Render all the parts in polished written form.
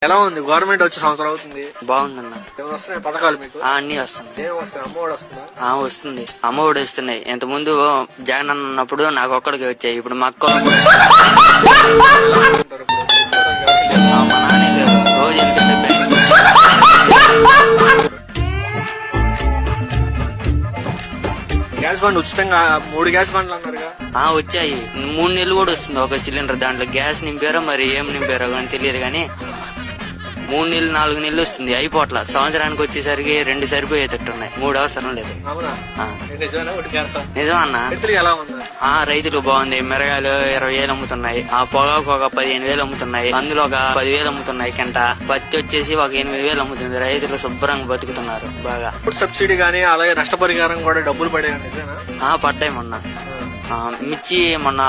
ఎలా ఉంది? గవర్నమెంట్ వచ్చే సంవత్సరం అవుతుంది. బాగుందన్న. ఏమైనా వస్తున్నాయి పథకాలు మీకు? అన్ని వస్తున్నాయి. ఏం వస్తాయి? అమ్మఒడి వస్తుందా? వస్తుంది. అమ్మఒడి వస్తున్నాయి. ఇంత ముందు జగన్ అన్న ఉన్నప్పుడు నాకు ఒక్కడికి వచ్చాయి. ఇప్పుడు మా అక్క మా నాన్న లేరు. రోజు వెళ్తుంటే బ్యాంక్. గ్యాస్ బండ్ ఉచితంగా 3 గ్యాస్ బండ్లు అన్నారుగా? వచ్చాయి. 3 నెలలు కూడా వస్తుంది ఒక సిలిండర్. దాంట్లో గ్యాస్ నింపారో మరి ఏం నింపారో కానీ తెలియదు కానీ 3 నెలలు 4 నెలలు వస్తుంది. అయిపోట్ల సంవత్సరానికి వచ్చేసరికి 2 సరిపోయేటట్టున్నాయి. 3 అవసరం లేదు. నిజం అన్న. రైతులు బాగుంది. మిరగాయలు 20,000 అమ్ముతున్నాయి. ఆ పొగాకు ఒక 15,000 అమ్ముతున్నాయి. అందులో ఒక 10,000 అమ్ముతున్నాయి కింట. పత్తి వచ్చేసి ఒక 8,000 అమ్ముతుంది. రైతులు శుభ్రంగా బతుకుతున్నారు బాగా. సబ్సిడీ గానీ అలాగే నష్టపరిహారం కూడా డబ్బులు పడాయి. పడ్డాయి మొన్న. మిర్చి మొన్న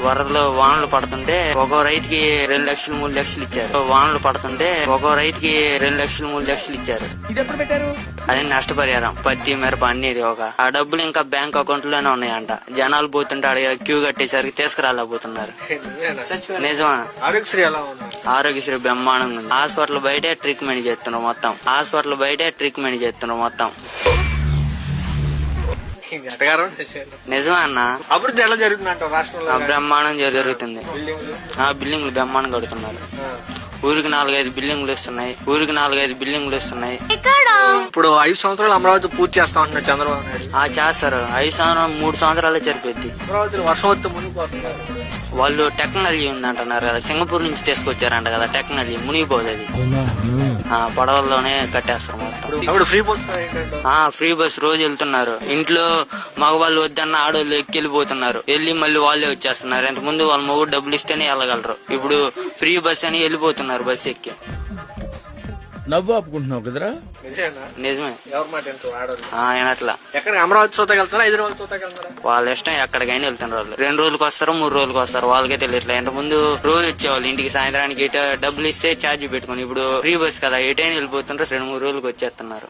వరదలు వానలు పడుతుంటే ఒక్కో రైతుకి 2 లక్షలు 3 లక్షలు ఇచ్చారు. వానలు పడుతుంటే ఒక్కో రైతుకి 2 లక్షలు 3 లక్షలు ఇచ్చారు. అది నష్టపరిహారం. పత్తి మిరప అన్ని ఆ డబ్బులు ఇంకా బ్యాంక్ అకౌంట్ లోనే ఉన్నాయంట. జనాలు పోతుంటే అడిగే క్యూ కట్టేసరికి తీసుకురాలేకపోతున్నారు. నిజమా? ఆరోగ్యశ్రీ బ్రహ్మాండంగా ఉంది. హాస్పిటల్ బయటే ట్రీట్మెంట్ చేస్తున్నారు మొత్తం. నిజమా అన్న? అభివృద్ధి ఎలా జరుగుతుంది రాష్ట్రంలో? బ్రహ్మాండం జరుగుతుంది. బిల్డింగ్లు బ్రహ్మాండం కడుతున్నారు. ఊరికి 4-5 బిల్డింగ్లు వస్తున్నాయి. ఇప్పుడు 5 సంవత్సరాలు అమరావతి పూర్తి చేస్తా ఉంటున్నారు చంద్రబాబు నాయుడు. చేస్తారు. 5 సంవత్సరాలు 3 సంవత్సరాలే సరిపోద్ది. అమరావతి వర్షం వస్తే మునిగిపోతున్నారు. వాళ్ళు టెక్నాలజీ ఉందంటున్నారు కదా, సింగపూర్ నుంచి తీసుకొచ్చారంట కదా టెక్నాలజీ. మునిగిపోదు అది. పడవల్లోనే కట్టేస్తారు మొత్తం. ఫ్రీ బస్ రోజు వెళ్తున్నారు. ఇంట్లో మగవాళ్ళు వద్దన్న ఆడవాళ్ళు ఎక్కెళ్ళిపోతున్నారు. వెళ్ళి మళ్ళీ వాళ్ళే వచ్చేస్తున్నారు. ఇంత ముందు వాళ్ళ మొగుడు డబ్బులు ఇస్తేనే వెళ్ళగలరు. ఇప్పుడు ఫ్రీ బస్ అని వెళ్ళిపోతున్నారు బస్ ఎక్కి. నవ్వు ఆపుకుంటున్నావు కదరా? నిజమే. అట్లా అమరావతి చూతకి వెళ్తారా, హైదరాబాద్ చూతకి వెళ్తారా? వాళ్ళ ఇష్టం. ఎక్కడికైనా వెళ్తున్నారు వాళ్ళు. 2 రోజులకు వస్తారు, 3 రోజులకు వస్తారు. వాళ్ళకే తెలియట్లే. ఇంత ముందు రోజు వచ్చేవాళ్ళు ఇంటికి సాయంత్రానికి డబ్బులు ఇస్తే ఛార్జీ పెట్టుకుని. ఇప్పుడు ఫ్రీ బస్ కదా, ఎటైనా వెళ్ళిపోతుంటారు. 2-3 రోజులకు వచ్చేస్తున్నారు.